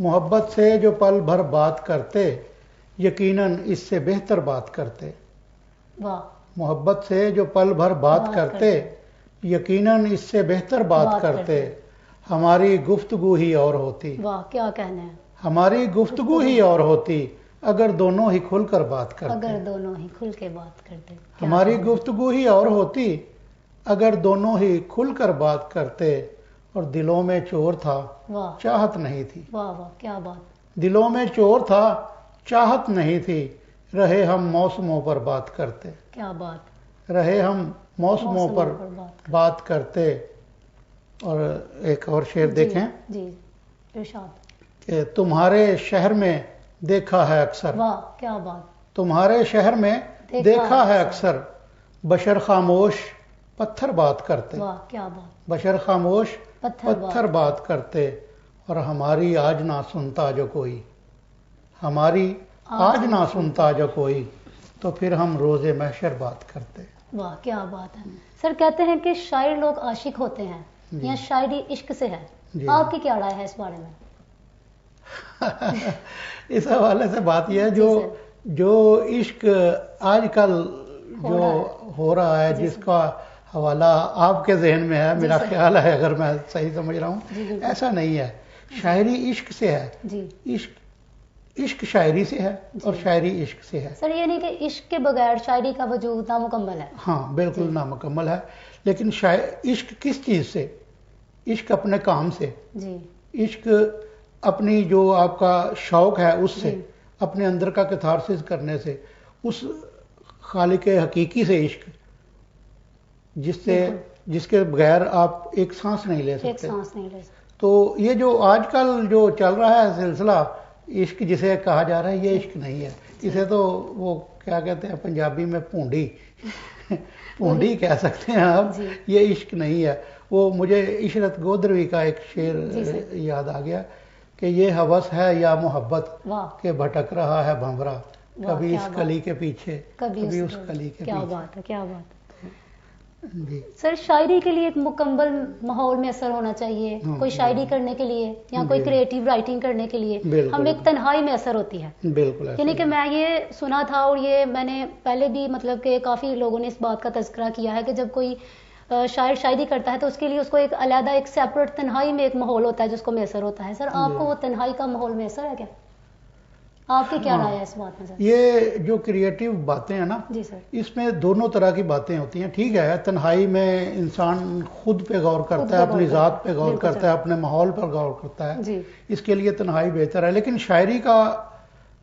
محبت سے جو پل بھر بات کرتے یقیناً اس سے بہتر بات کرتے. واہ. محبت سے جو پل بھر بات کرتے یقیناً اس سے بہتر بات کرتے. ہماری گفتگو ہی اور ہوتی. واہ کیا کہنا ہے. ہماری گفتگو ہی اور ہوتی اگر دونوں ہی کھل کر بات کرتے. اگر دونوں ہی کھل کے بات کرتے. ہماری گفتگو ہی اور ہوتی اگر دونوں ہی کھل کر بات کرتے. اور دلوں میں چور تھا چاہت نہیں تھی. واہ واہ کیا بات. دلوں میں چور تھا چاہت نہیں تھی. رہے ہم موسموں پر بات کرتے. کیا بات. رہے ہم موسموں پر بات کرتے. اور ایک اور شعر دیکھیں. جی ارشاد. کہ تمہارے شہر میں دیکھا ہے اکثر. واہ کیا بات. تمہارے شہر میں دیکھا ہے اکثر. بشر خاموش پتھر بات کرتے. واہ کیا بات. بشر خاموش پتھر بات کرتے. اور ہماری آج نہ سنتا جو کوئی. ہماری آج نہ سنتا جو کوئی. تو پھر ہم روز محشر بات کرتے. واہ کیا بات ہے. سر کہتے ہیں کہ شاعر لوگ عاشق ہوتے ہیں یا شاعری عشق سے ہے. آپ کی کیا رائے ہے اس بارے میں؟ اس حوالے سے بات یہ ہے جو عشق آج کل جو ہو رہا ہے جس کا حوالہ آپ کے ذہن میں ہے میرا خیال ہے اگر میں صحیح سمجھ رہا ہوں ایسا نہیں ہے. شاعری عشق سے ہے. عشق شاعری سے ہے اور شاعری عشق سے ہے. سر یہ نہیں کہ عشق کے بغیر شاعری کا وجود نامکمل ہے. ہاں بالکل نامکمل ہے. لیکن عشق کس چیز سے؟ عشق اپنے کام سے. عشق اپنی جو آپ کا شوق ہے اس سے. اپنے اندر کا کتھارسس کرنے سے. اس خالق حقیقی سے عشق جس کے بغیر آپ ایک سانس نہیں لے سکتے. تو یہ جو آج کل جو چل رہا ہے سلسلہ عشق جسے کہا جا رہا ہے یہ عشق نہیں ہے. اسے تو وہ کیا کہتے ہیں پنجابی میں پونڈی کہہ سکتے ہیں آپ. یہ عشق نہیں ہے. وہ مجھے عشرت گودروی کا ایک شعر یاد آ گیا کہ یہ ہوس ہے یا محبت کہ بھٹک رہا ہے بھنورا. کبھی اس کلی کے پیچھے کبھی اس کلی کے پیچھے. کیا بات ہے کیا بات. سر شاعری کے لیے ایک مکمل ماحول میں اثر ہونا چاہیے. کوئی شاعری کرنے کے لیے یا کوئی کریٹیو رائٹنگ کرنے کے لیے ہم ایک تنہائی میں اثر ہوتی ہے. یعنی کہ میں یہ سنا تھا اور یہ میں نے پہلے بھی مطلب کہ کافی لوگوں نے اس بات کا تذکرہ کیا ہے کہ جب کوئی شاعر شاعری کرتا ہے تو اس کے لیے اس کو ایک علیحدہ ایک سیپریٹ تنہائی میں ایک ماحول ہوتا ہے جس کو میسر ہوتا ہے. سر آپ کو وہ تنہائی کا ماحول میسر ہے کیا؟ آپ کی کیا رائے ہے اس بات میں سر؟ یہ جو کریٹیو باتیں ہیں نا جی سر اس میں دونوں طرح کی باتیں ہوتی ہیں. ٹھیک ہے تنہائی میں انسان خود پہ غور کرتا ہے اپنی ذات پہ غور کرتا ہے اپنے ماحول پر غور کرتا ہے. اس کے لیے تنہائی بہتر ہے. لیکن شاعری کا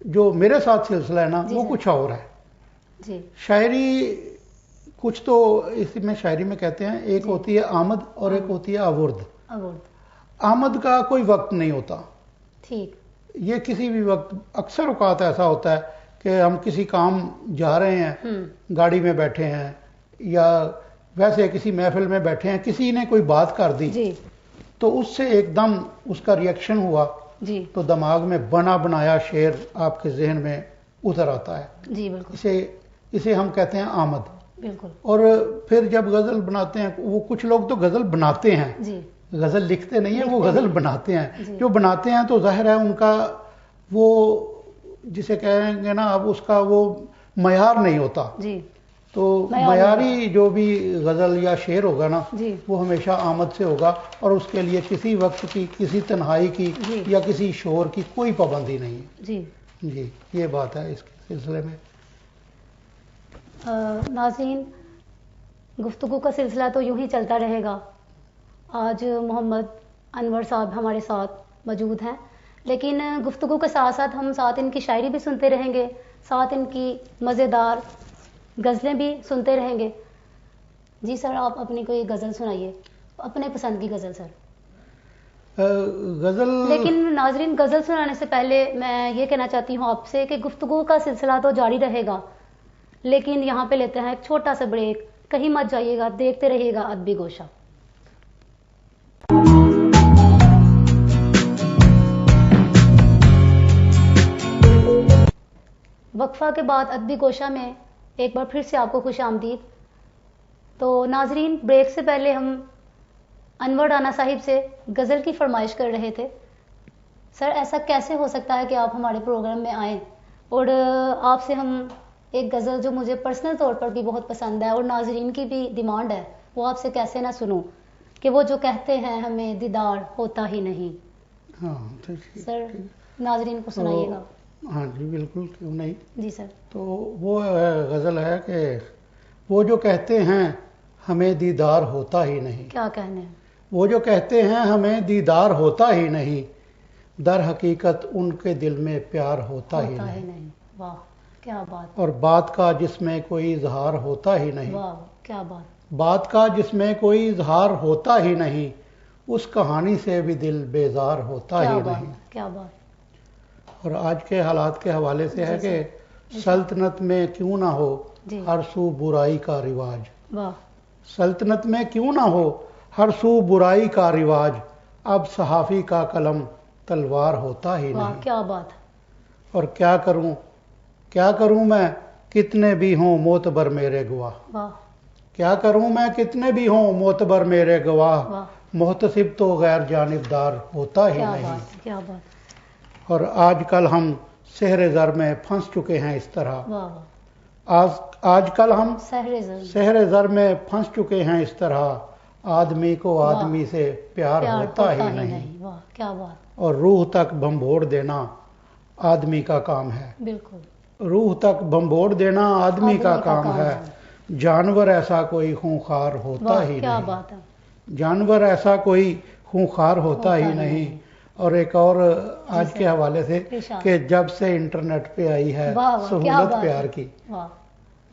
جو میرے ساتھ سلسلہ ہے نا وہ کچھ اور ہے. شاعری کچھ تو اس میں شاعری میں کہتے ہیں ایک ہوتی ہے آمد اور ایک ہوتی ہے آورد. آمد کا کوئی وقت نہیں ہوتا. ٹھیک. یہ کسی بھی وقت اکثر اوقات ایسا ہوتا ہے کہ ہم کسی کام جا رہے ہیں گاڑی میں بیٹھے ہیں یا ویسے کسی محفل میں بیٹھے ہیں کسی نے کوئی بات کر دی تو اس سے ایک دم اس کا ریئیکشن ہوا تو دماغ میں بنا بنایا شعر آپ کے ذہن میں اتر آتا ہے. جی بالکل. اسے ہم کہتے ہیں آمد. بالکل. اور پھر جب غزل بناتے ہیں وہ کچھ لوگ تو غزل بناتے ہیں غزل لکھتے نہیں ہیں وہ غزل بناتے ہیں. جو بناتے ہیں تو ظاہر ہے ان کا وہ جسے کہیں گے نا اب اس کا وہ معیار نہیں ہوتا. تو معیاری جو بھی غزل یا شعر ہوگا نا وہ ہمیشہ آمد سے ہوگا اور اس کے لیے کسی وقت کی کسی تنہائی کی یا کسی شور کی کوئی پابندی نہیں ہے. جی یہ بات ہے اس سلسلے میں. ناظرین گفتگو کا سلسلہ تو یوں ہی چلتا رہے گا. آج محمد انور صاحب ہمارے ساتھ موجود ہیں لیکن گفتگو کے ساتھ ساتھ ہم ساتھ ان کی شاعری بھی سنتے رہیں گے ساتھ ان کی مزیدار غزلیں بھی سنتے رہیں گے. جی سر آپ اپنی کوئی غزل سنائیے اپنے پسند کی غزل سر. غزل لیکن ناظرین غزل سنانے سے پہلے میں یہ کہنا چاہتی ہوں آپ سے کہ گفتگو کا سلسلہ تو جاری رہے گا لیکن یہاں پہ لیتے ہیں ایک چھوٹا سا بریک. کہیں مت جائیے گا دیکھتے رہیے گا ادبی گوشہ. وقفہ کے بعد ادبی گوشہ میں ایک بار پھر سے آپ کو خوش آمدید. تو ناظرین بریک سے پہلے ہم انور رانا صاحب سے غزل کی فرمائش کر رہے تھے. سر ایسا کیسے ہو سکتا ہے کہ آپ ہمارے پروگرام میں آئیں اور آپ سے ہم ایک غزل جو مجھے پرسنل طور پر بھی بہت پسند ہے اور ناظرین کی بھی ڈیمانڈ ہے وہ آپ سے کیسے نہ سنوں کہ وہ جو کہتے ہیں ہمیں دیدار ہوتا ہی نہیں. ہاں سر ناظرین کو سنائیے گا. ہاں جی بالکل، کیوں نہیں. جی سر. تو وہ غزل ہے کہ وہ جو کہتے ہیں ہمیں دیدار ہوتا ہی نہیں. کیا کہنے ہیں. وہ جو کہتے ہیں ہمیں دیدار ہوتا ہی نہیں، در حقیقت ان کے دل میں پیار ہوتا ہی نہیں. واہ کیا بات. اور بات کا جس میں کوئی اظہار ہوتا ہی نہیں. واہ کیا بات. بات کا جس میں کوئی اظہار ہوتا ہی نہیں، اس کہانی سے بھی دل بیزار ہوتا ہی نہیں. کیا بات. اور آج کے حالات کے حوالے سے ہے کہ سلطنت میں کیوں نہ ہو ہر سو برائی کا رواج. واہ. سلطنت میں کیوں نہ ہو ہر سو برائی کا رواج، اب صحافی کا قلم تلوار ہوتا ہی نہیں. کیا بات. اور کیا کروں میں کتنے بھی ہوں معتبر میرے گواہ. واہ. کیا کروں میں کتنے بھی ہوں معتبر میرے گواہ، محتسب تو غیر جانبدار ہوتا ہی نہیں. کیا بات. اور آج کل ہم سحر زر میں پھنس چکے ہیں اس طرح. آج کل ہم سحر زر میں پھنس چکے ہیں اس طرح، آدمی کو آدمی سے پیار ہوتا ہی نہیں. کیا بات. اور روح تک بھنبھوڑ دینا آدمی کا کام ہے. بالکل. روح تک بھنبھوڑ دینا آدمی کا کام ہے، جانور ایسا کوئی خونخوار ہوتا ہی کیا بات ہے. جانور ایسا کوئی خونخوار ہوتا ہی نہیں. اور ایک اور آج کے حوالے سے کہ جب سے انٹرنیٹ پہ آئی ہے سہولت پیار کی،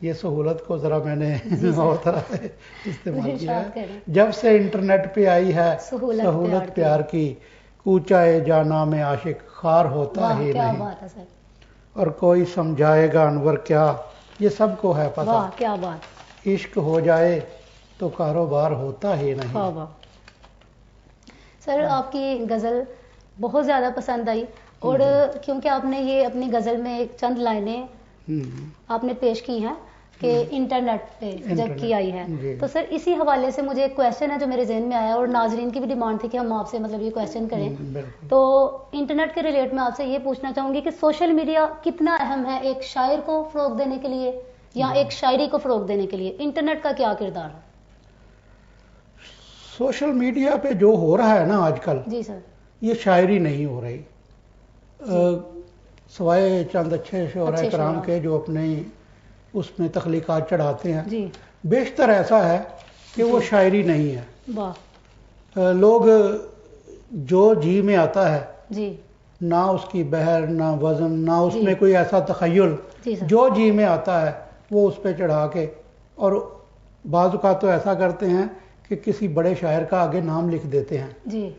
یہ سہولت کو ذرا میں نے اور طرح سے استعمال کیا ہے. جب سے انٹرنیٹ پہ آئی ہے سہولت پیار کی، کوچائے جانا میں عاشق خار ہوتا ہی نہیں. اور کوئی سمجھائے گا انور کیا، یہ سب کو ہے پتہ. کیا بات. عشق ہو جائے تو کاروبار ہوتا ہی نہیں. سر آپ کی غزل بہت زیادہ پسند آئی، اور کیونکہ آپ نے یہ اپنی غزل میں ایک چند لائنیں آپ نے پیش کی ہیں کہ انٹرنیٹ پہ جب کی آئی ہے، تو سر اسی حوالے سے مجھے ایک کویشچن ہے جو میرے ذہن میں آیا، اور ناظرین کی بھی ڈیمانڈ تھی کہ ہم آپ سے مطلب یہ کویشچن کریں. تو انٹرنیٹ کے ریلیٹ میں آپ سے یہ پوچھنا چاہوں گی کہ سوشل میڈیا کتنا اہم ہے ایک شاعر کو فروغ دینے کے لیے یا ایک شاعری کو فروغ دینے کے لیے، انٹرنیٹ کا کیا کردار ہے؟ سوشل میڈیا پہ جو ہو رہا ہے نا آج کل، جی سر، یہ شاعری نہیں ہو رہی، سوائے چند اچھے شعراء کرام کے جو اپنے اس میں تخلیقات چڑھاتے ہیں، بیشتر ایسا ہے کہ وہ شاعری نہیں ہے. لوگ جو جی میں آتا ہے، نہ اس کی بحر، نہ وزن، نہ اس میں کوئی ایسا تخیل، جو جی میں آتا ہے وہ اس پہ چڑھا کے، اور بعض اوقات تو ایسا کرتے ہیں کہ کسی بڑے شاعر کا آگے نام لکھ دیتے ہیں،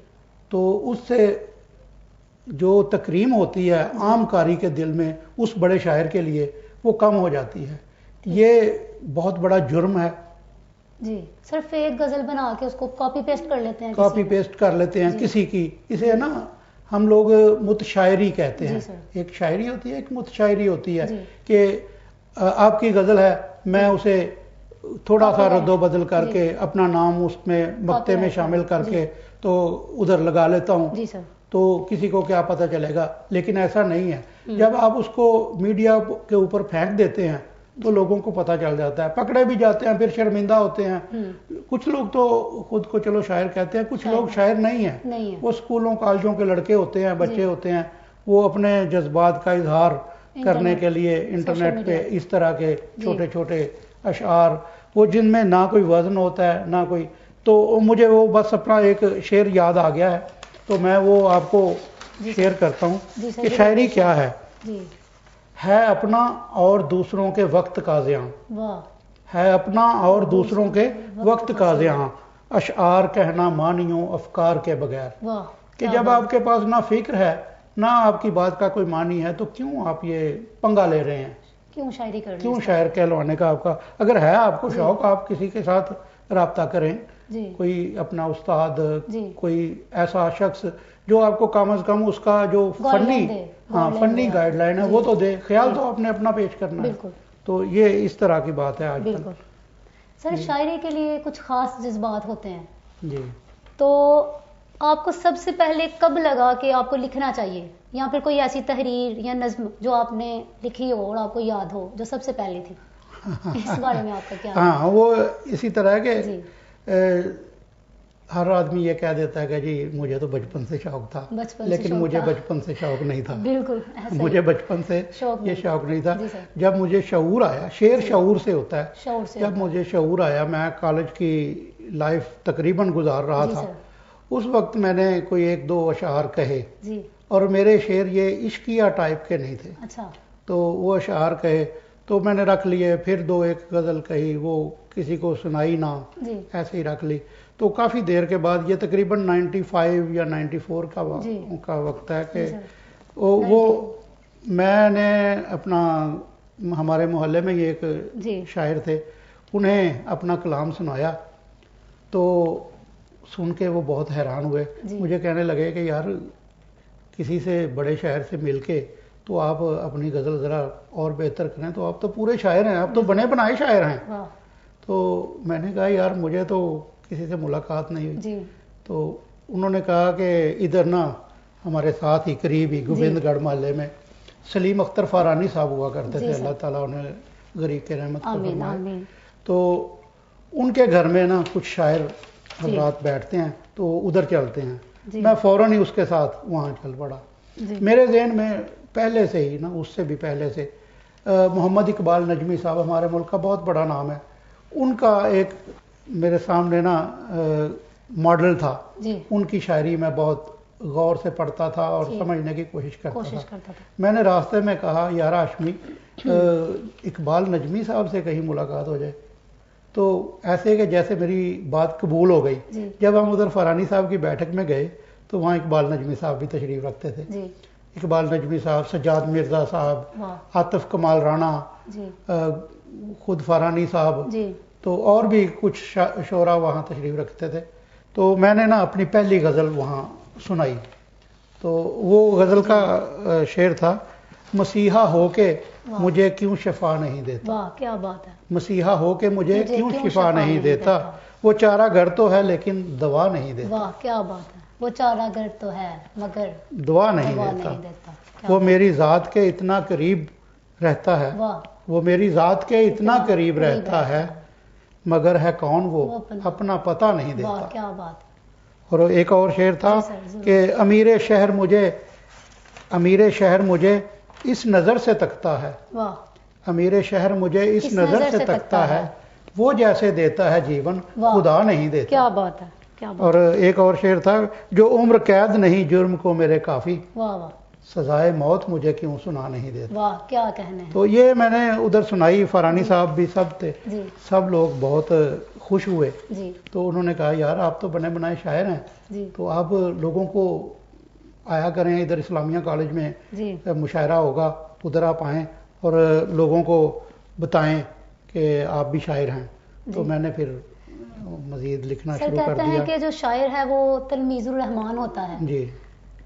تو اس سے جو تکریم ہوتی ہے عام قاری کے دل میں اس بڑے شاعر کے لیے وہ کم ہو جاتی ہے. یہ بہت بڑا جرم ہے. جی سر، فیک غزل بنا کے اس کو کاپی پیسٹ کر لیتے ہیں، کسی کی، اسے نا ہم لوگ متشاعری کہتے ہیں. ایک شاعری ہوتی ہے، ایک متشاعری ہوتی ہے کہ آپ کی غزل ہے، میں اسے تھوڑا سا رد و بدل کر کے اپنا نام اس میں مقطع میں شامل کر کے تو ادھر لگا لیتا ہوں، تو کسی کو کیا پتہ چلے گا. لیکن ایسا نہیں ہے. جب آپ اس کو میڈیا کے اوپر پھینک دیتے ہیں تو لوگوں کو پتہ چل جاتا ہے، پکڑے بھی جاتے ہیں، پھر شرمندہ ہوتے ہیں. کچھ لوگ تو خود کو چلو شاعر کہتے ہیں، کچھ لوگ شاعر نہیں ہیں، وہ اسکولوں کالجوں کے لڑکے ہوتے ہیں، بچے ہوتے ہیں، وہ اپنے جذبات کا اظہار کرنے کے لیے انٹرنیٹ پہ اس طرح کے چھوٹے چھوٹے اشعار، وہ جن میں نہ کوئی وزن ہوتا ہے نہ کوئی. تو مجھے وہ بس اپنا ایک شعر یاد آ گیا ہے، تو میں وہ آپ کو شیئر کرتا ہوں کہ شاعری کیا ہے اپنا اور دوسروں کے وقت کا زیاں، ہے اپنا اور دوسروں کے وقت کا زیاں، اشعار کہنا معنیوں افکار کے بغیر. کہ جب آپ کے پاس نہ فکر ہے نہ آپ کی بات کا کوئی معنی ہے تو کیوں آپ یہ پنگا لے رہے ہیں، کیوں شاعری کر رہے ہیں، کیوں شاعر کہلوانے کا آپ کا. اگر ہے آپ کو شوق، آپ کسی کے ساتھ رابطہ کریں، کوئی اپنا استاد، کوئی ایسا شخص جو آپ کو کم از کم اس کا جو فنی گائیڈ لائن ہے وہ تو دے. خیال تو آپ نے اپنا پیش کرنا ہے. تو یہ اس طرح کی بات ہے آج کل. سر شاعری کے لیے کچھ خاص جذبات ہوتے ہیں، جی، تو آپ کو سب سے پہلے کب لگا کہ آپ کو لکھنا چاہیے، یا پھر کوئی ایسی تحریر یا نظم جو آپ نے لکھی ہو اور آپ کو یاد ہو جو سب سے پہلے تھی؟ اس بارے میں آپ کا کیا؟ ہاں، وہ اسی طرح کہ ہر آدمی یہ کہہ دیتا ہے کہ جی مجھے تو بچپن سے شوق تھا، لیکن مجھے بچپن سے شوق نہیں تھا. بالکل مجھے بچپن سے یہ شوق نہیں تھا. جب مجھے شعور آیا، شعر شعور سے ہوتا ہے، جب مجھے شعور آیا، میں کالج کی لائف تقریباً گزار رہا تھا، اس وقت میں نے کوئی 1-2 اشعار کہے، اور میرے شعر یہ عشقیہ ٹائپ کے نہیں تھے. تو وہ اشعار کہے تو میں نے رکھ لیے، پھر 2-1 غزل کہی، وہ کسی کو سنائی نہ، ایسے ہی رکھ لی. تو کافی دیر کے بعد، یہ تقریباً 95 یا 94 کا وقت ہے کہ وہ میں نے اپنا، ہمارے محلے میں یہ ایک شاعر تھے، انہیں اپنا کلام سنایا، تو سن کے وہ بہت حیران ہوئے. مجھے کہنے لگے کہ یار کسی سے بڑے شاعر سے مل کے تو آپ اپنی غزل ذرا اور بہتر کریں، تو آپ تو پورے شاعر ہیں، آپ تو بنے بنائے شاعر ہیں. تو میں نے کہا یار مجھے تو کسی سے ملاقات نہیں ہوئی. تو انہوں نے کہا کہ ادھر نا ہمارے ساتھ ہی قریب ہی گوبند گڑھ محلے میں سلیم اختر فارانی صاحب ہوا کرتے تھے، اللہ تعالیٰ انہیں غریق کے رحمت فرمائے. تو ان کے گھر میں نا کچھ شاعر حضرات بیٹھتے ہیں، تو ادھر چلتے ہیں. میں فوراً ہی اس کے ساتھ وہاں چل پڑا. میرے ذہن میں پہلے سے ہی نا، اس سے بھی پہلے سے، محمد اقبال نجمی صاحب ہمارے ملک کا بہت بڑا نام ہے، ان کا ایک میرے سامنے نا ماڈل تھا. ان کی شاعری میں بہت غور سے پڑھتا تھا اور سمجھنے کی کوشش کرتا تھا. میں نے راستے میں کہا یار ہاشمی، اقبال نجمی صاحب سے کہیں ملاقات ہو جائے. تو ایسے کہ جیسے میری بات قبول ہو گئی. جب ہم ادھر فارانی صاحب کی بیٹھک میں گئے تو وہاں اقبال نجمی صاحب بھی تشریف رکھتے تھے. اقبال نجمی صاحب، سجاد مرزا صاحب، عاطف کمال رانا، خود فارانی صاحب، تو اور بھی کچھ شعراء وہاں تشریف رکھتے تھے. تو میں نے نا اپنی پہلی غزل وہاں سنائی. تو وہ غزل کا شعر تھا، مسیحا ہو کے مجھے کیوں شفا نہیں دیتا. واہ کیا بات ہے. مسیحا ہو کے مجھے کیوں شفا نہیں دیتا، وہ چارہ گر تو ہے لیکن دوا نہیں دیتا. واہ کیا بات ہے. وہ چارہ گر تو ہے مگر دعا نہیں دیتا. وہ میری ذات کے اتنا قریب رہتا ہے، وہ میری ذات کے اتنا قریب رہتا ہے، مگر ہے کون وہ اپنا پتہ نہیں دیتا. واہ کیا بات. اور ایک اور شعر تھا کہ امیر شہر مجھے اس نظر سے تکتا ہے. امیر شہر مجھے اس نظر سے تکتا ہے، وہ جیسے دیتا ہے جیون خدا نہیں دیتا. کیا بات ہے. اور ایک اور شعر تھا، جو عمر قید نہیں جرم کو میرے کافی، سزائے موت مجھے کیوں سنا نہیں دیتا. واہ کیا کہنے. تو یہ میں نے ادھر سنائی. فارانی صاحب بھی سب تھے، سب لوگ بہت خوش ہوئے. تو انہوں نے کہا یار آپ تو بنے بنائے شاعر ہیں، تو آپ لوگوں کو آیا کریں ادھر اسلامیہ کالج میں مشاعرہ ہوگا، ادھر آپ آئیں اور لوگوں کو بتائیں کہ آپ بھی شاعر ہیں. تو میں نے پھر مزید لکھنا شروع کر دیا. کہتے ہیں کہ جو شاعر ہے وہ تلمیذ الرحمان ہوتا ہے. جی.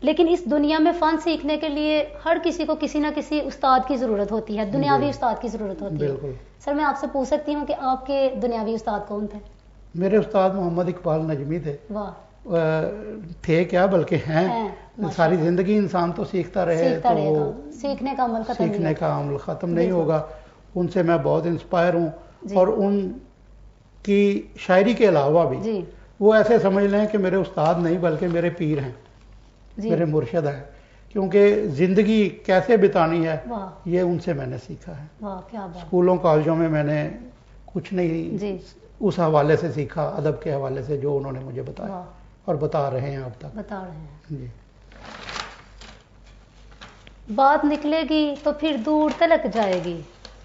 لیکن اس دنیا میں فن سیکھنے کے لیے ہر کسی کو کسی نہ کسی استاد کی ضرورت ہوتی ہے، دنیاوی استاد کی ضرورت ہوتی ہے. بالکل. سر میں آپ سے پوچھ سکتی ہوں کہ آپ کے دنیاوی استاد کون تھے؟ میرے استاد محمد اقبال نجمی تھے. واہ. تھے کیا بلکہ ہیں. ساری زندگی انسان تو سیکھتا رہے تو سیکھنے کا عمل ختم نہیں ہوگا. ان سے میں بہت انسپائر ہوں. اور ان کی شاعری کے علاوہ بھی وہ ایسے سمجھ لیں کہ میرے استاد نہیں بلکہ میرے پیر ہیں، میرے مرشد ہیں. کیونکہ زندگی کیسے بتانی ہے یہ ان سے میں نے سیکھا ہے. اسکولوں کالجوں میں نے کچھ نہیں اس حوالے سے سیکھا، ادب کے حوالے سے جو انہوں نے مجھے بتایا اور بتا رہے ہیں اب تک. بتا رہے ہیں. بات نکلے گی تو پھر دور تلک جائے گی.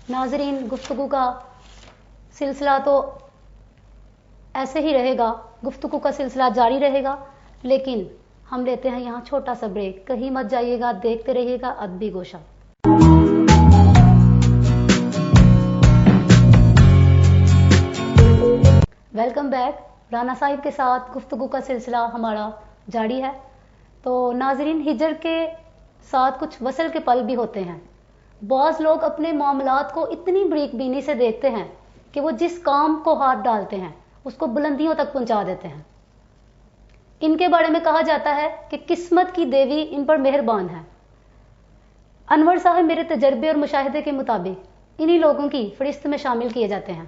ناظرین، گفتگو کا سلسلہ تو ایسے ہی رہے گا، گفتگو کا سلسلہ جاری رہے گا، لیکن ہم لیتے ہیں یہاں چھوٹا سا بریک. کہیں مت جائیے گا، دیکھتے رہیے گا ادبی گوشہ. Welcome back. رانا صاحب کے ساتھ گفتگو کا سلسلہ ہمارا جاری ہے. تو ناظرین، ہجر کے ساتھ کچھ وصل کے پل بھی ہوتے ہیں. بعض لوگ اپنے معاملات کو اتنی بریک بینی سے دیکھتے ہیں کہ وہ جس کام کو ہاتھ ڈالتے ہیں اس کو بلندیوں تک پہنچا دیتے ہیں. ان کے بارے میں کہا جاتا ہے کہ قسمت کی دیوی ان پر مہربان ہے۔ انور صاحب میرے تجربے اور مشاہدے کے مطابق انہی لوگوں کی فہرست میں شامل کیے جاتے ہیں۔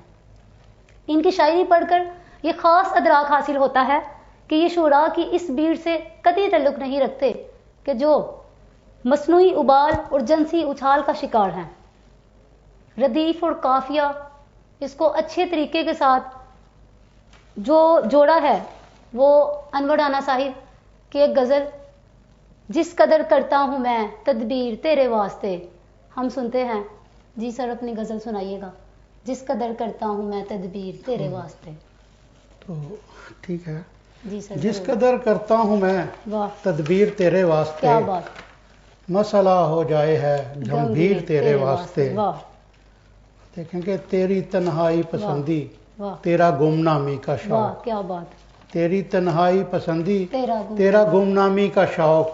ان کی شاعری پڑھ کر یہ خاص ادراک حاصل ہوتا ہے کہ یہ شعراء کی اس بھیڑ سے قطعی تعلق نہیں رکھتے کہ جو مصنوعی ابال اور جنسی اچھال کا شکار ہیں۔ ردیف اور قافیہ اس کو اچھے طریقے کے ساتھ جو جوڑا ہے وہ انور رانا صاحب کی ایک غزل جس قدر کرتا ہوں میں تدبیر تیرے واسطے، ہم سنتے ہیں۔ جی سر اپنی غزل سنائیے گا، جس قدر کرتا ہوں میں تدبیر تیرے واسطے۔ تو ٹھیک ہے جی سر، جس قدر کرتا ہوں میں تدبیر تیرے واسطے، کیا بات، مسئلہ ہو جائے ہے گمبھیر تیرے واسطے۔ واہ، دیکھیں کہ تیری تنہائی پسندی واہ، تیرا گمنامی کا واہ، شوق، کیا بات، تیری تنہائی پسندی تیرا تیرا گمنامی کا شوق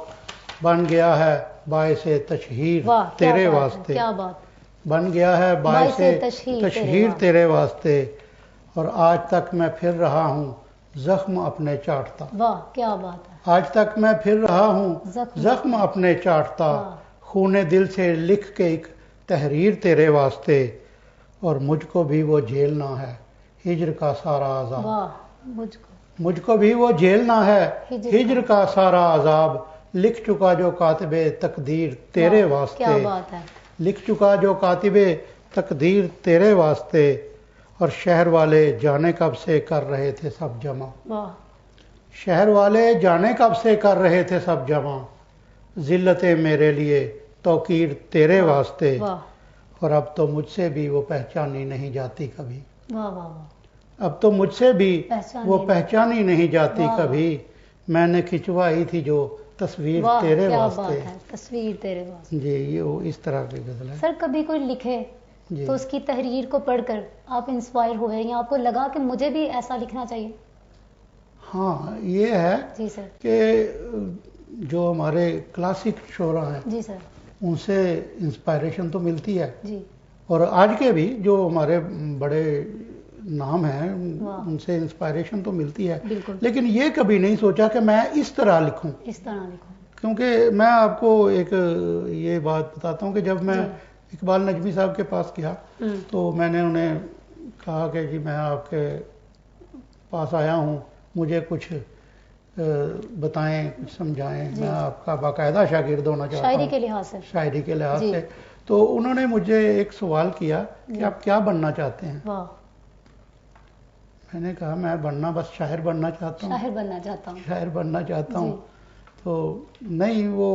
بن گیا ہے باعث تشہیر واہ، کیا تیرے بات ہے، واسطے، کیا بات، بن گیا ہے باعث تشہیر تیرے واسطے، اور آج تک میں پھر رہا ہوں زخم اپنے چاٹتا، واہ، کیا بات ہے، آج تک میں پھر رہا ہوں زخم اپنے چاٹتا، خون دل سے لکھ کے ایک تحریر تیرے واسطے، اور مجھ کو بھی وہ جھیلنا ہے ہجر کا سارا عذاب، واہ، مجھ کو بھی وہ جھیلنا ہے ہجر کا سارا عذاب، لکھ چکا جو کاتب تقدیر تیرے واسطے، کیا بات ہے، لکھ چکا جو کاتب تقدیر تیرے واسطے، اور شہر والے جانے کب سے کر رہے تھے سب جمع، واہ، شہر والے جانے کب سے کر رہے تھے سب جمع، ذلتیں میرے لیے توقیر تیرے واسطے، واہ، اور اب تو مجھ سے بھی وہ پہچانی نہیں جاتی کبھی، واہ، واہ، واہ، اب تو مجھ سے بھی وہ پہچانی نہیں جاتی واہ، کبھی، میں نے کھنچوائی تھی جو تصویر واہ، تیرے کیا واسطے۔ بات ہے، تصویر تیرے واسطے۔ جی یہ اس طرح کی غزل ہے۔ سر کبھی کوئی لکھے جی تو اس کی تحریر کو پڑھ کر آپ انسپائر ہوئے یا آپ کو لگا کہ مجھے بھی ایسا لکھنا چاہیے؟ ہاں یہ ہے جی سر، کہ جو ہمارے کلاسک شعراء ہیں جی سر، ان سے انسپائریشن تو ملتی ہے، جی، اور آج کے بھی جو ہمارے بڑے نام ہیں واہ، ان سے انسپائریشن تو ملتی ہے، بالکل، لیکن یہ کبھی نہیں سوچا کہ میں اس طرح لکھوں، اس طرح لکھو، کیونکہ میں آپ کو ایک یہ بات بتاتا ہوں کہ جب میں اقبال نجمی صاحب کے پاس گیا تو میں نے انہیں کہا کہ جی میں آپ کے پاس آیا ہوں، مجھے کچھ بتائیں، کچھ سمجھائیں، میں آپ کا باقاعدہ شاگرد ہونا چاہتا ہوں شاعری کے لحاظ سے، شاعری کے لحاظ سے۔ تو انہوں نے مجھے ایک سوال کیا کہ آپ کیا بننا چاہتے ہیں؟ واہ، میں نے کہا میں بننا بس شاعر بننا چاہتا ہوں، شاعر بننا چاہتا ہوں، شاعر بننا چاہتا ہوں۔ تو نہیں، وہ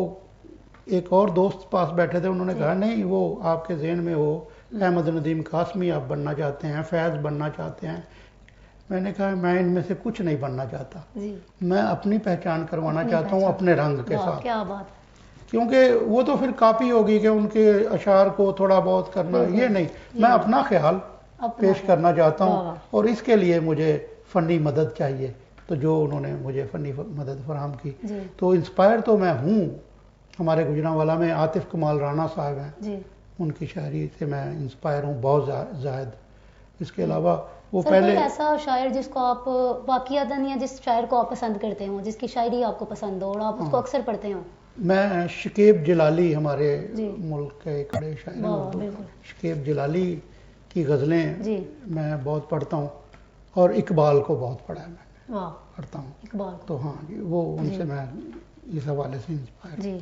ایک اور دوست پاس بیٹھے تھے، انہوں نے کہا نہیں وہ آپ کے ذہن میں ہو احمد ندیم قاسمی آپ بننا چاہتے ہیں، فیض بننا چاہتے ہیں۔ میں نے کہا میں ان میں سے کچھ نہیں بننا چاہتا، میں اپنی پہچان کروانا چاہتا ہوں اپنے رنگ کے ساتھ، کیا بات، کیونکہ وہ تو پھر کاپی ہوگی کہ ان کے اشعار کو تھوڑا بہت کرنا، یہ نہیں، میں اپنا خیال پیش کرنا چاہتا ہوں، اور اس کے لیے مجھے فنی مدد چاہیے، تو جو انہوں نے مجھے فنی مدد فراہم کی۔ تو انسپائر تو میں ہوں، ہمارے گجرانوالہ میں عاطف کمال رانا صاحب ہیں، ان کی شاعری سے میں انسپائر ہوں بہت زائد۔ اس کے علاوہ وہ پہلے ایسا شاعر جس کو آپ واقعتاً یا جس شاعر کو آپ پسند کرتے ہوں، جس کی شاعری آپ کو پسند ہو اور آپ اس کو اکثر پڑھتے ہوں؟ میں شکیب جلالی، ہمارے ملک کے ایک بڑے شاعر ہیں اردو، شکیب جلالی کی غزلیں میں بہت پڑھتا ہوں، اور اقبال کو بہت پڑھا ہے میں پڑھتا ہوں اقبال، تو ہاں جی وہ ان سے میں اس حوالے سے انسپائر۔ جی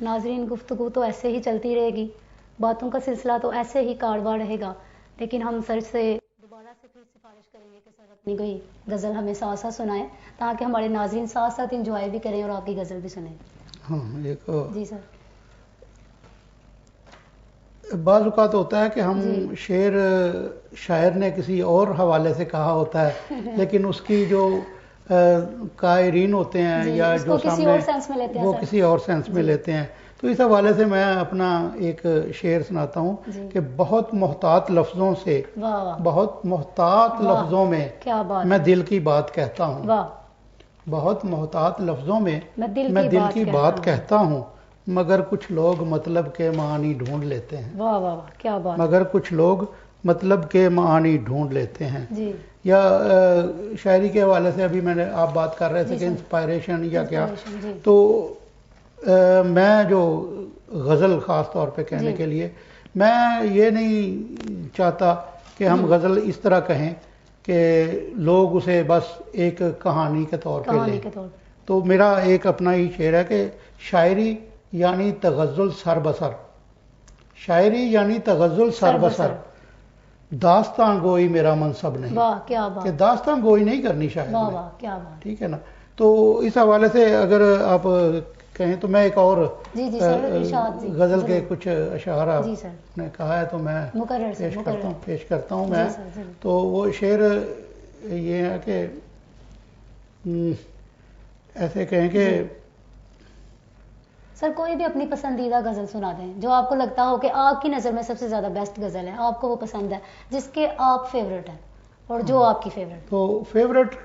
ناظرین، گفتگو تو ایسے ہی چلتی رہے گی، باتوں کا سلسلہ تو ایسے ہی کارواں رہے گا، لیکن ہم سر سے دوبارہ سے پھر سفارش کریں گے کہ سر اپنی کوئی غزل ہمیں ساتھ ساتھ سنائیں تاکہ ہمارے ناظرین ساتھ ساتھ انجوائے بھی کریں اور آپ کی غزل بھی سنیں۔ ہاں ایک جی سر، بعض اوقات ہوتا ہے کہ ہم شاعر نے کسی اور حوالے سے کہا ہوتا ہے لیکن اس کی جو قائرین ہوتے ہیں یا جو سامنے وہ کسی اور سینس میں لیتے ہیں، تو اس حوالے سے میں اپنا ایک شعر سناتا ہوں کہ بہت محتاط لفظوں سے، بہت محتاط لفظوں میں میں دل کی بات کہتا ہوں، بہت محتاط لفظوں میں میں دل کی بات کہتا ہوں، مگر کچھ لوگ مطلب کے معنی ڈھونڈ لیتے ہیں، واہ واہ واہ، کیا بات، مگر کچھ لوگ مطلب کے معانی ڈھونڈ لیتے ہیں. جی. یا شاعری کے حوالے سے ابھی آپ بات کر رہے تھے کہ انسپائریشن یا کیا, تو میں جو غزل خاص طور پہ کہنے کے لیے, میں یہ نہیں چاہتا کہ ہم غزل اس طرح کہیں کہ لوگ اسے بس ایک کہانی کے طور پہ لیں. تو میرا ایک اپنا ہی شعر ہے کہ شاعری یعنی تغزل سر بسر, شاعری یعنی تغزل سر بسر, داستان گوئی میرا منصب نہیں. واہ کیا بات, کہ داستان گوئی نہیں کرنی شاعری. واہ واہ کیا بات. ٹھیک ہے نا. تو اس حوالے سے اگر آپ کہیں تو میں ایک اور غزل کے کچھ اشعار آپ نے کہا ہے تو میں پیش کرتا ہوں میں. تو وہ شعر یہ ہے کہ ایسے کہیں کہ سر کوئی بھی اپنی پسندیدہ غزل سنا دیں جو آپ کو لگتا ہو کہ آپ کی نظر میں سب سے زیادہ بیسٹ غزل ہے, آپ کو وہ پسند ہے, جس کے آپ فیوریٹ ہیں اور جو آپ کی فیوریٹ. تو فیوریٹ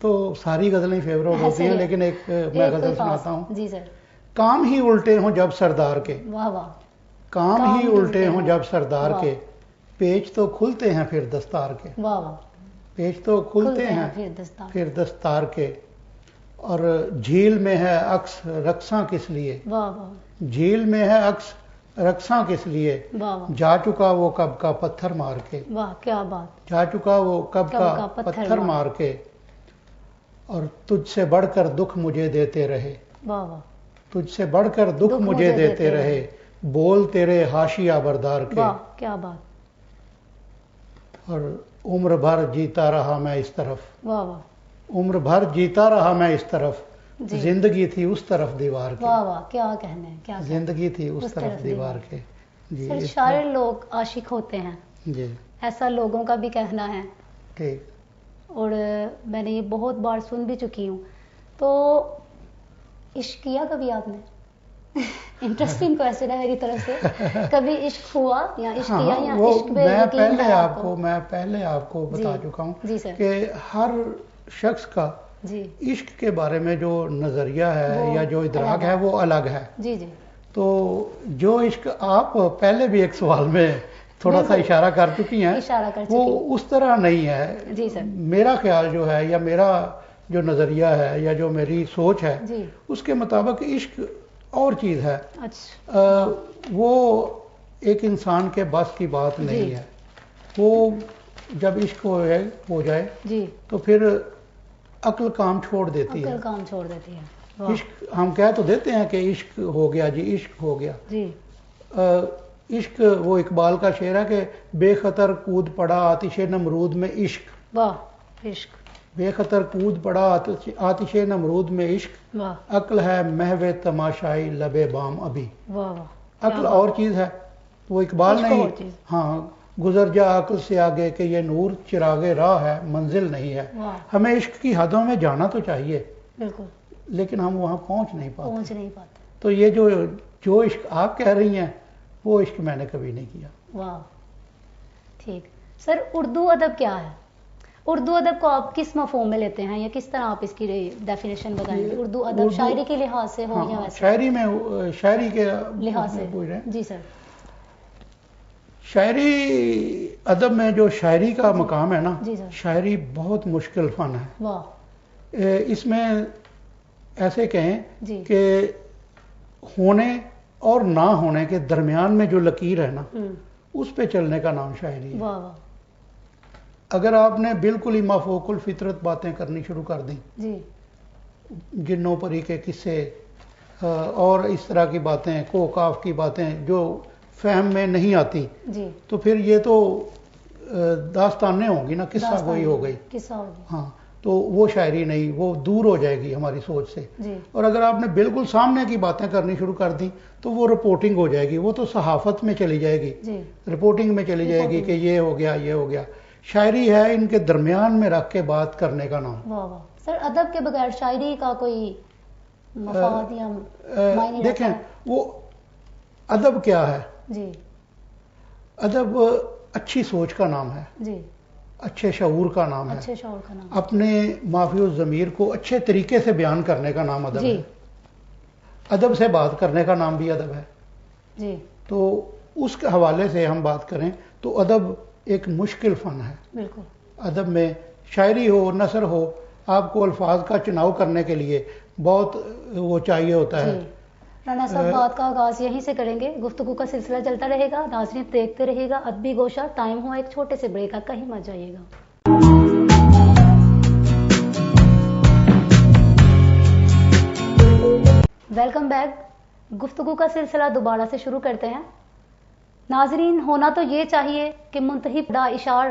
تو ساری غزلیں فیوریٹ ہوتی ہیں, لیکن ایک میں غزل سناتا ہوں. جی سر. کام ہی الٹے ہوں جب سردار کے, واہ واہ, کام ہی الٹے ہوں جب سردار کے, پیچ تو کھلتے ہیں پھر دستار کے. واہ واہ. پیچ تو کھلتے ہیں پھر دستار کے, اور جھیل میں ہے عکس رقصاں کس لیے. واہ واہ. جھیل میں ہے عکس رقصاں کس لیے, جا چکا وہ کب کا پتھر مار کے. واہ کیا بات. جا چکا وہ کب کا پتھر مار کے, اور تجھ سے بڑھ کر دکھ مجھے دیتے رہے. واہ واہ. تجھ سے بڑھ کر دکھ مجھے دیتے رہے, بول تیرے حاشیہ بردار کے. واہ کیا بات. اور عمر بھر جیتا رہا میں اس طرف. واہ واہ. عمر بھر جیتا رہا میں اس طرف, زندگی تھی اس طرف دیوار کے. واہ واہ کیا کہنے, کیا زندگی تھی اس طرف دیوار کے. سر شاعر لوگ عاشق ہوتے ہیں, جی ایسا لوگوں کا بھی کہنا ہے. ٹھیک. اور میں نے یہ بہت بار سن بھی چکی ہوں. تو عشق کیا کبھی آپ نے؟ انٹرسٹنگ کویسچن ہے میری طرف سے. کبھی عشق ہوا یا عشق کیا یا عشق پہ یقین ہے آپ کو؟ میں پہلے آپ کو بتا چکا ہوں جی سر کہ ہر شخص کا جی عشق کے بارے میں جو نظریہ ہے یا جو ادراک ہے وہ الگ ہے. جی جی. تو جو عشق آپ پہلے بھی ایک سوال میں تھوڑا سا اشارہ کر چکی ہیں, وہ اس طرح نہیں ہے. جی سر. میرا خیال جو ہے یا میرا جو نظریہ ہے یا جو میری سوچ ہے اس کے مطابق عشق اور چیز ہے. وہ ایک انسان کے بس کی بات نہیں ہے. وہ جب عشق ہو جائے تو پھر عقل کام چھوڑ دیتی ہے. کام چھوڑ دیتی ہے. عشق ہم کہہ تو دیتے ہیں کہ عشق ہو گیا جی, عشق ہو گیا. عشق وہ اقبال کا شعر ہے کہ بے خطر کود پڑا آتش نمرود میں عشق. واہ عشق. بے خطر کود پڑا آتش نمرود میں عشق, عقل ہے محو تماشائی لبے بام ابھی. عقل اور چیز ہے, وہ اقبال نہیں. ہاں, گزر جا عقل سے آگے کہ یہ نور چراغ راہ ہے, منزل نہیں ہے. ہمیں عشق کی حدوں میں جانا تو چاہیے, بالکل, لیکن ہم وہاں پہنچ نہیں پاتے. تو یہ جو عشق آپ کہہ رہی ہیں وہ عشق میں نے کبھی نہیں کیا. واہ ٹھیک. سر اردو ادب کیا ہے؟ اردو ادب کو آپ کس مفہوم میں لیتے ہیں یا کس طرح آپ اس کی ڈیفینیشن بتائیں گے؟ اردو ادب شاعری کے لحاظ سے ہو یا ویسے؟ شاعری کے لحاظ سے جی سر. شاعری ادب میں جو شاعری کا مقام ہے نا, شاعری بہت مشکل فن ہے. واہ. اس میں ایسے کہیں کہ ہونے اور نہ ہونے کے درمیان میں جو لکیر ہے نا, اس پہ چلنے کا نام شاعری ہے. واہ واہ. اگر آپ نے بالکل ہی مافوق الفطرت باتیں کرنی شروع کر دیں, جنوں پری کے قصے اور اس طرح کی باتیں, کوکاف کی باتیں جو فہم میں نہیں آتی, تو پھر یہ تو داستانیں ہوں گی نا, قصہ گوئی ہو گئی. ہاں, تو وہ شاعری نہیں, وہ دور ہو جائے گی ہماری سوچ سے. اور اگر آپ نے بالکل سامنے کی باتیں کرنی شروع کر دی تو وہ رپورٹنگ ہو جائے گی, وہ تو صحافت میں چلی جائے گی, رپورٹنگ میں چلی جائے گی کہ یہ ہو گیا یہ ہو گیا. شاعری ہے ان کے درمیان میں رکھ کے بات کرنے کا نام. واہ واہ. سر ادب کے بغیر شاعری کا کوئی مفاد یا معنی؟ دیکھیں, وہ ادب کیا ہے؟ جی, ادب اچھی سوچ کا نام ہے, جی, اچھے شعور کا نام ہے, اچھے شعور کا نام, اپنے مافی الضمیر کو اچھے طریقے سے بیان کرنے کا نام ادب ہے. ادب سے بات کرنے کا نام بھی ادب ہے. جی. تو اس کے حوالے سے ہم بات کریں تو ادب ایک مشکل فن ہے. بالکل. ادب میں شاعری ہو نثر ہو آپ کو الفاظ کا چناؤ کرنے کے لیے بہت وہ چاہیے ہوتا ہے. رانا صاحب بات کا آغاز یہیں سے کریں گے. گفتگو کا سلسلہ چلتا رہے گا. ناظرین دیکھتے رہے گا ادبی گوشہ. ٹائم ہوا ایک چھوٹے سے بریک کا, کہیں مت جائیے گا. Welcome back. گفتگو کا سلسلہ دوبارہ سے شروع کرتے ہیں. ناظرین ہونا تو یہ چاہیے کہ منتخب اشعار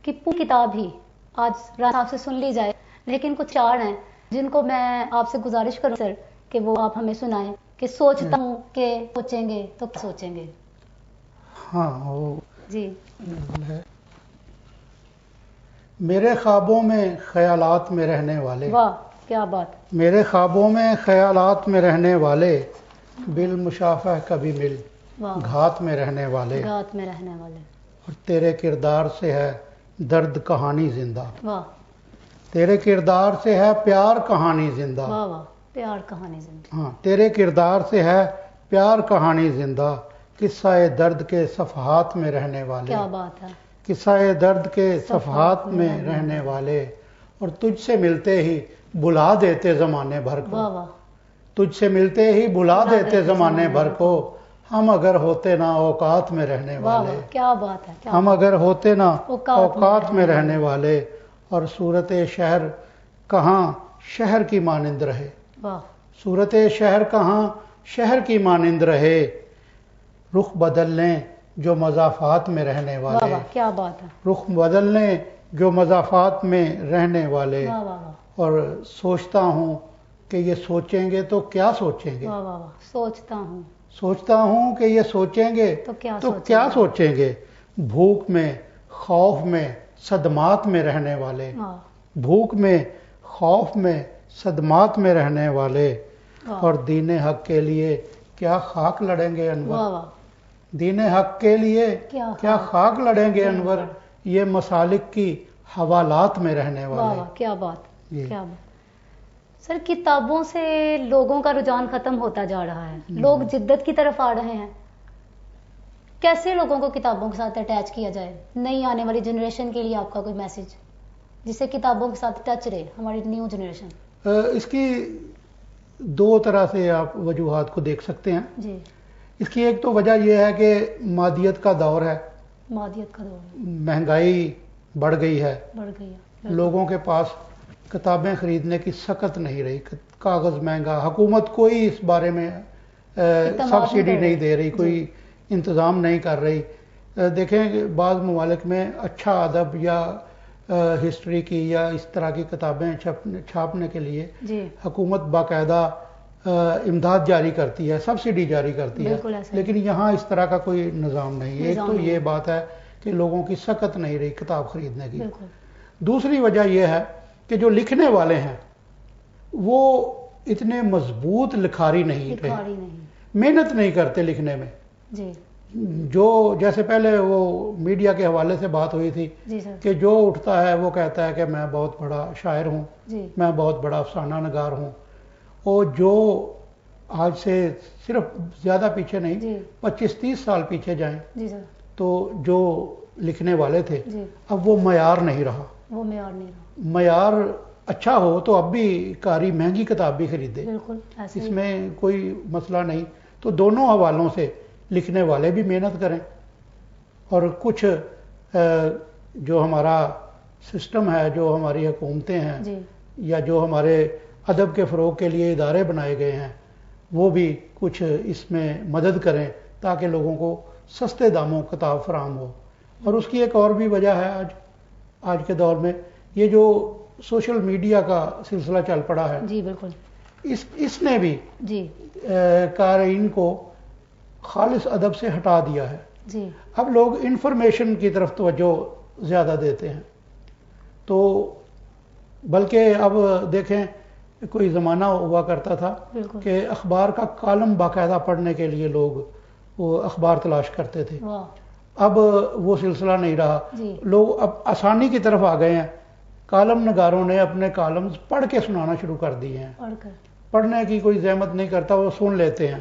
کی پوری کتاب ہی آج رانا صاحب سے سن لی جائے, لیکن کچھ اشعار ہیں جن کو میں آپ سے گزارش کروں سر کہ وہ آپ ہمیں سنائیں کہ سوچتا ہوں کہ سوچیں گے تو کیا سوچیں گے. ہاں وہ جی. میرے خوابوں میں خیالات میں رہنے والے. واہ کیا بات. میرے خوابوں میں خیالات میں رہنے والے, بالمشافہ کبھی مل گھات میں رہنے والے. گھات میں رہنے والے. اور تیرے کردار سے ہے درد کہانی زندہ. واہ. تیرے کردار سے ہے پیار کہانی زندہ. واہ واہ. پیار کہانی زندہ. ہاں تیرے کردار سے ہے پیار کہانی زندہ. قصہ درد کے صفحات میں رہنے والے. کیا بات ہے. قصہ درد کے صفحات میں رہنے والے. اور تجھ سے ملتے ہی بھلا دیتے زمانے بھر کو. واہ واہ. تجھ سے ملتے ہی بھلا دیتے زمانے بھر کو. ہم اگر ہوتے نہ اوقات میں رہنے والے. کیا بات ہے. ہم اگر ہوتے نہ اوقات میں رہنے والے. اور صورت شہر کہاں شہر کی مانند رہے. واہ. صورت شہر کہاں شہر کی مانند رہے. رخ بدل لیں جو مضافات میں رہنے والے. واہ کیا بات ہے. رخ بدل لیں جو مضافات میں رہنے والے. واہ واہ. اور سوچتا ہوں کہ یہ سوچیں گے تو کیا سوچیں گے. واہ واہ. سوچتا ہوں. سوچتا ہوں کہ یہ سوچیں گے تو کیا سوچیں گے. بھوک میں خوف میں صدمات میں رہنے والے. بھوک میں خوف میں صدمات میں رہنے والے. اور دین حق کے لیے کیا خاک لڑیں گے انور. دین حق کے لیے کیا خاک لڑیں گے انور. یہ مسالک کی حوالات میں رہنے والے. کیا بات. کیا بات. سر کتابوں سے لوگوں کا رجحان ختم ہوتا جا رہا ہے. لوگ جدت کی طرف آ رہے ہیں. کیسے لوگوں کو کتابوں کے ساتھ اٹیچ کیا جائے. نئی آنے والی جنریشن کے لیے آپ کا کوئی میسج جسے کتابوں کے ساتھ ٹچ رہے ہماری نیو جنریشن. اس کی دو طرح سے آپ وجوہات کو دیکھ سکتے ہیں. جی. اس کی ایک تو وجہ یہ ہے کہ مادیت کا دور ہے. مادیت کا دور. مہنگائی بڑھ گئی ہے. بڑھ گئی ہے. لوگوں کے پاس کتابیں خریدنے کی سخت نہیں رہی. کاغذ مہنگا. حکومت کوئی اس بارے میں سبسڈی نہیں دے رہی. کوئی انتظام نہیں کر رہی. دیکھیں بعض ممالک میں اچھا ادب یا ہسٹری کی یا اس طرح کی کتابیں چھاپنے کے لیے حکومت باقاعدہ امداد جاری کرتی ہے, سبسڈی جاری کرتی ہے. لیکن یہاں اس طرح کا کوئی نظام نہیں ہے. ایک تو یہ بات ہے کہ لوگوں کی سخت نہیں رہی کتاب خریدنے کی. دوسری وجہ یہ ہے کہ جو لکھنے والے ہیں وہ اتنے مضبوط لکھاری نہیں رہے. محنت نہیں کرتے لکھنے میں. جی. جو جیسے پہلے وہ میڈیا کے حوالے سے بات ہوئی تھی کہ جو اٹھتا ہے وہ کہتا ہے کہ میں بہت بڑا شاعر ہوں. میں بہت بڑا افسانہ نگار ہوں. اور جو آج سے صرف زیادہ پیچھے نہیں 25-30 سال پیچھے جائیں تو جو لکھنے والے تھے اب وہ معیار نہیں رہا. معیار اچھا ہو تو اب بھی قاری مہنگی کتاب بھی خریدے. اس میں کوئی مسئلہ نہیں. تو دونوں حوالوں سے لکھنے والے بھی محنت کریں اور کچھ جو ہمارا سسٹم ہے, جو ہماری حکومتیں ہیں یا جو ہمارے ادب کے فروغ کے لیے ادارے بنائے گئے ہیں وہ بھی کچھ اس میں مدد کریں تاکہ لوگوں کو سستے داموں کتاب فراہم ہو. اور اس کی ایک اور بھی وجہ ہے آج کے دور میں یہ جو سوشل میڈیا کا سلسلہ چل پڑا ہے. جی بالکل. اس نے بھی قارئین کو خالص ادب سے ہٹا دیا ہے. اب لوگ انفارمیشن کی طرف توجہ زیادہ دیتے ہیں. تو بلکہ اب دیکھیں کوئی زمانہ ہوا کرتا تھا کہ اخبار کا کالم باقاعدہ پڑھنے کے لیے لوگ وہ اخبار تلاش کرتے تھے. اب وہ سلسلہ نہیں رہا. لوگ اب آسانی کی طرف آ گئے ہیں. کالم نگاروں نے اپنے کالمز پڑھ کے سنانا شروع کر دیے ہیں. پڑھنے کی کوئی زحمت نہیں کرتا, وہ سن لیتے ہیں.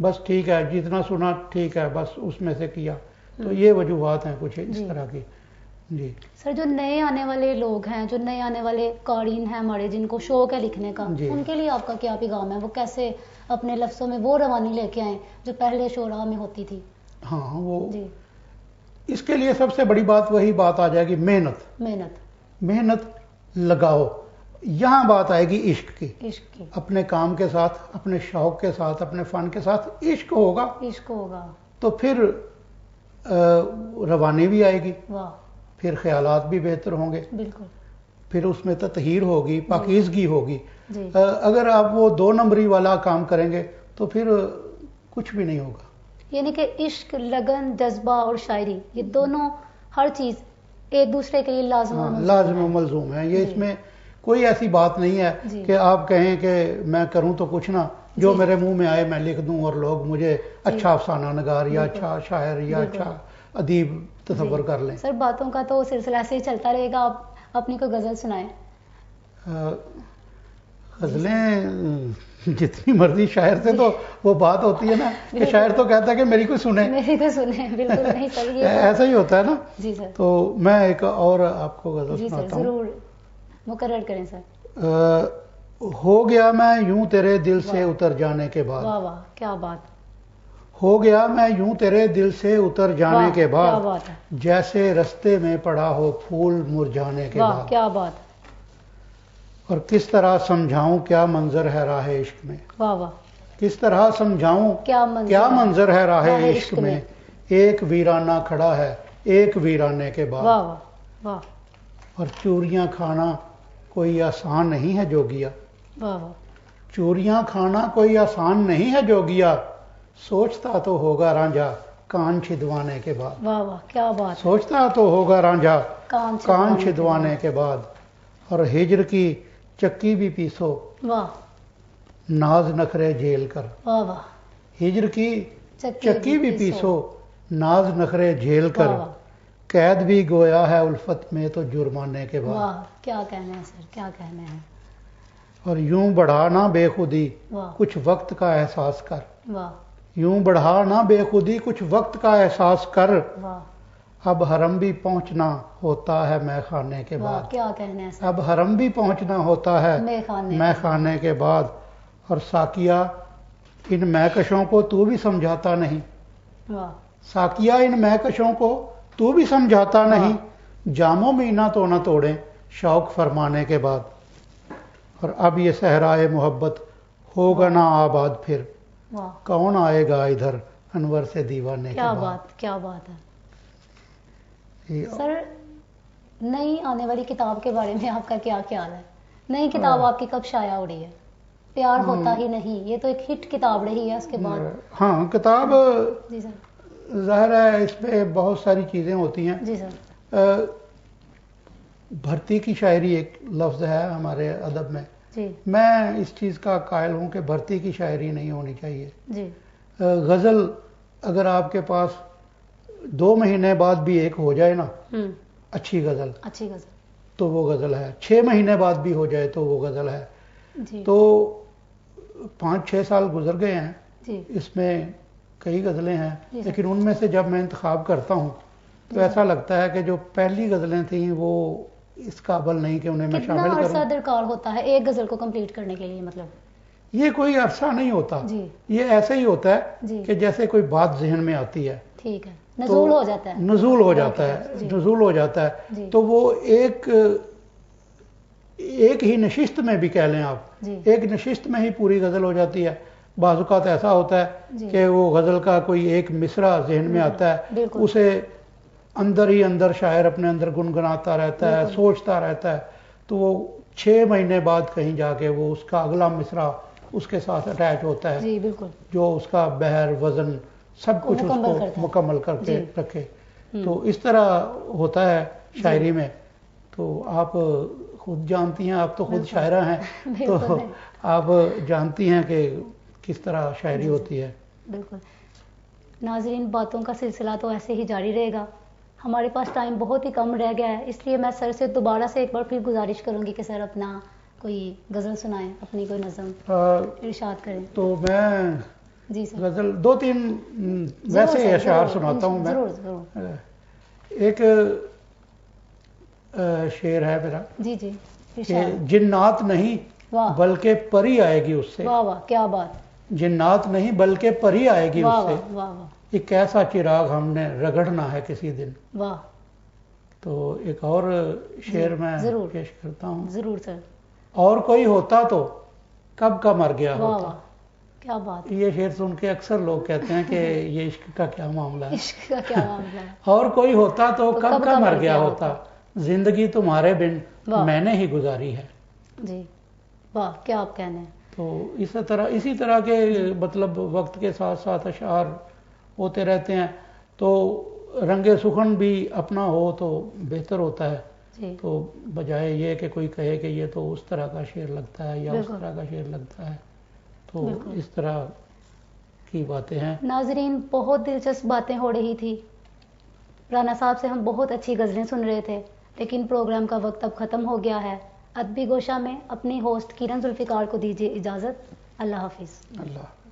بس ٹھیک ہے, جتنا سنا ٹھیک ہے, بس اس میں سے کیا. تو یہ وجوہات ہیں کچھ اس طرح کی. جی سر، جو نئے آنے والے لوگ ہیں، جو نئے آنے والے قارئین ہیں ہمارے، جن کو شوق ہے لکھنے کا، ان کے لیے آپ کا کیا پیغام ہے؟ وہ کیسے اپنے لفظوں میں وہ روانی لے کے آئیں جو پہلے شعراء میں ہوتی تھی؟ ہاں، وہ اس کے لیے سب سے بڑی بات وہی بات آ جائے گی، محنت لگاؤ. یہاں بات آئے گی عشق کی. اپنے کام کے ساتھ، اپنے شوق کے ساتھ، اپنے فن کے ساتھ عشق ہوگا تو پھر روانی بھی آئے گی. پھر خیالات بھی بہتر ہوں گے. بالکل. پھر اس میں تطہیر ہوگی، پاکیزگی ہوگی. اگر آپ وہ 2 نمبری والا کام کریں گے تو پھر کچھ بھی نہیں ہوگا. یعنی کہ عشق، لگن، جذبہ اور شاعری، یہ دونوں ہر چیز ایک دوسرے کے لیے لازم و ملزوم ہے. یہ اس میں کوئی ایسی بات نہیں ہے کہ آپ کہیں کہ میں کروں تو کچھ نہ، جو میرے منہ میں آئے میں لکھ دوں اور لوگ مجھے اچھا افسانہ نگار یا اچھا شاعر یا اچھا ادیب تصور کر لیں. سر، باتوں کا تو سلسلہ ایسے ہی چلتا رہے گا. آپ اپنی کوئی غزل سنائیں. غزلیں جتنی مرضی شاعر سے تو وہ بات ہوتی ہے نا کہ شاعر تو کہتا ہے کہ میری کوئی سنے. بالکل نہیں سر، ایسا ہی ہوتا ہے نا. جی سر. تو میں ایک اور آپ کو غزل سناتا ہوں. ضرور مقرر کریں سر. ہو گیا میں یوں تیرے دل سے اتر جانے کے بعد. واہ واہ، کیا بات. ہو گیا میں یوں تیرے دل سے اتر جانے کے بعد، جیسے رستے میں پڑا ہو پھول مرجھانے کے بعد. کیا بات. اور کس طرح سمجھاؤں کیا منظر ہے راہ عشق میں. واہ واہ. کس طرح سمجھاؤں کیا منظر ہے راہ عشق میں. ایک ویرانہ کھڑا ہے ایک ویرانے کے بعد. واہ واہ. اور چوریاں کھانا کوئی آسان نہیں ہے جوگیا. واہ واہ. چوریاں کھانا کوئی آسان نہیں ہے جوگیا. سوچتا تو ہوگا رانجھا کان چھدوانے کے بعد. واہ واہ، کیا بات. سوچتا تو ہوگا رانجھا کان چھدوانے کے بعد. اور ہجر کی چکی بھی پیسو. واہ. ناز نخرے جھیل کر. واہ واہ. ہجر کی چکی بھی پیسو، ناز نخرے جھیل کر. قید بھی گویا ہے الفت میں تو جرمانے کے بعد. واہ، کیا کہنا ہے سر، کیا کہنا ہے. اور یوں بڑھانا بے خودی کچھ وقت کا احساس کر. واہ. یوں بڑھانا بے خودی کچھ وقت کا احساس کر. واہ. اب حرم بھی پہنچنا ہوتا ہے مے خانے کے بعد. کیا کہنا ہے سر. اب حرم بھی پہنچنا ہوتا ہے مے خانے کے بعد. اور ساقیہ ان مہکشوں کو تو بھی سمجھاتا نہیں. ساقیہ ان مہکشوں کو تو بھی سمجھاتا نہیں. جاموں مینا تو نہ توڑیں شوق فرمانے کے بعد. اور اب یہ صحرائے محبت ہوگا نہ آباد پھر. کون آئے گا ادھر انور سے دیوانے کے بعد. کیا بات ہے سر. نئی آنے والی کتاب کے بارے میں آپ کا کیا خیال ہے؟ نئی کتاب آپ کی کب شائع ہو رہی ہے؟ پیار ہوتا ہی نہیں، یہ تو ایک ہٹ کتاب رہی ہے. اس کے بعد ہاں کتاب جی سر ظاہر ہے اس پہ بہت ساری چیزیں ہوتی ہیں. جی سر. بھرتی کی شاعری ایک لفظ ہے ہمارے ادب میں. جی. میں اس چیز کا قائل ہوں کہ بھرتی کی شاعری نہیں ہونی چاہیے. جی. غزل اگر آپ کے پاس 2 مہینے بعد بھی ایک ہو جائے نا اچھی غزل تو وہ غزل ہے. 6 مہینے بعد بھی ہو جائے تو وہ غزل ہے. تو 5-6 سال گزر گئے ہیں. اس میں کئی غزلیں ہیں لیکن ان میں سے جب میں انتخاب کرتا ہوں تو ایسا لگتا ہے کہ جو پہلی غزلیں تھیں وہ اس قابل نہیں کہ انہیں میں شامل کروں. کتنا عرصہ درکار ہوتا ہے ایک غزل کو کمپلیٹ کرنے کے لیے؟ مطلب یہ کوئی عرصہ نہیں ہوتا. یہ ایسے ہی ہوتا ہے کہ جیسے کوئی بات ذہن میں آتی ہے. ٹھیک ہے. نزول ہو جاتا ہے. نزول ہو جاتا ہے تو وہ ایک ہی نشست میں بھی کہہ لیں آپ، ایک نشست میں ہی پوری غزل ہو جاتی ہے. بعض اوقات ایسا ہوتا ہے کہ وہ غزل کا کوئی ایک مصرع ذہن میں آتا ہے، اسے اندر ہی اندر شاعر اپنے اندر گنگناتا رہتا ہے، سوچتا رہتا ہے. تو وہ 6 مہینے بعد کہیں جا کے وہ اس کا اگلا مصرع اس کے ساتھ اٹیچ ہوتا ہے جو اس کا بحر وزن سب کچھ اس کو مکمل کر کے رکھے. تو اس طرح ہوتا ہے شاعری میں. تو آپ خود جانتی ہیں، آپ تو خود شاعرہ ہیں تو آپ جانتی ہیں کہ کس طرح شاعری ہوتی ہے. بالکل. ناظرین، باتوں کا سلسلہ تو ایسے ہی جاری رہے گا. ہمارے پاس ٹائم بہت ہی کم رہ گیا ہے، اس لیے میں سر سے دوبارہ سے ایک بار پھر گزارش کروں گی کہ سر اپنا کوئی غزل سنائیں، اپنی کوئی نظم ارشاد کریں. تو میں جی سر. غزل 2-3 ویسے اشعار سناتا ہوں میں. ضرور. ایک شعر ہے میرا. جی جی. کہ جنات نہیں بلکہ پری آئے گی اس سے. واہ واہ کیا بات. جنات نہیں بلکہ پری آئے گی اس سے. واہ واہ. ایک ایسا چراغ ہم نے رگڑنا ہے کسی دن. واہ. تو ایک اور شعر میں پیش کرتا ہوں. ضرور سر. اور کوئی ہوتا تو کب کا مر گیا ہوتا. واہ کیا بات. یہ شعر سن کے اکثر لوگ کہتے ہیں کہ یہ عشق کا کیا معاملہ ہے. عشق کا کیا معاملہ ہے. اور کوئی ہوتا تو کب کا مر گیا ہوتا. زندگی تمہارے بن میں نے ہی گزاری ہے. جی واہ کیا آپ کہنے ہیں. تو اسی طرح کے مطلب وقت کے ساتھ ساتھ اشعار ہوتے رہتے ہیں. تو رنگ سخن بھی اپنا ہو تو بہتر ہوتا ہے. جی. تو بجائے یہ کہ کوئی کہے کہ یہ تو اس طرح کا شعر لگتا ہے یا اس طرح کا شعر لگتا ہے. تو اس طرح کی باتیں ہیں. ناظرین بہت دلچسپ باتیں ہو رہی تھی. رانا صاحب سے ہم بہت اچھی غزلیں سن رہے تھے لیکن پروگرام کا وقت اب ختم ہو گیا ہے. ادبی گوشہ میں اپنی ہوسٹ کرن ذوالفقار کو دیجیے اجازت. اللہ حافظ. اللہ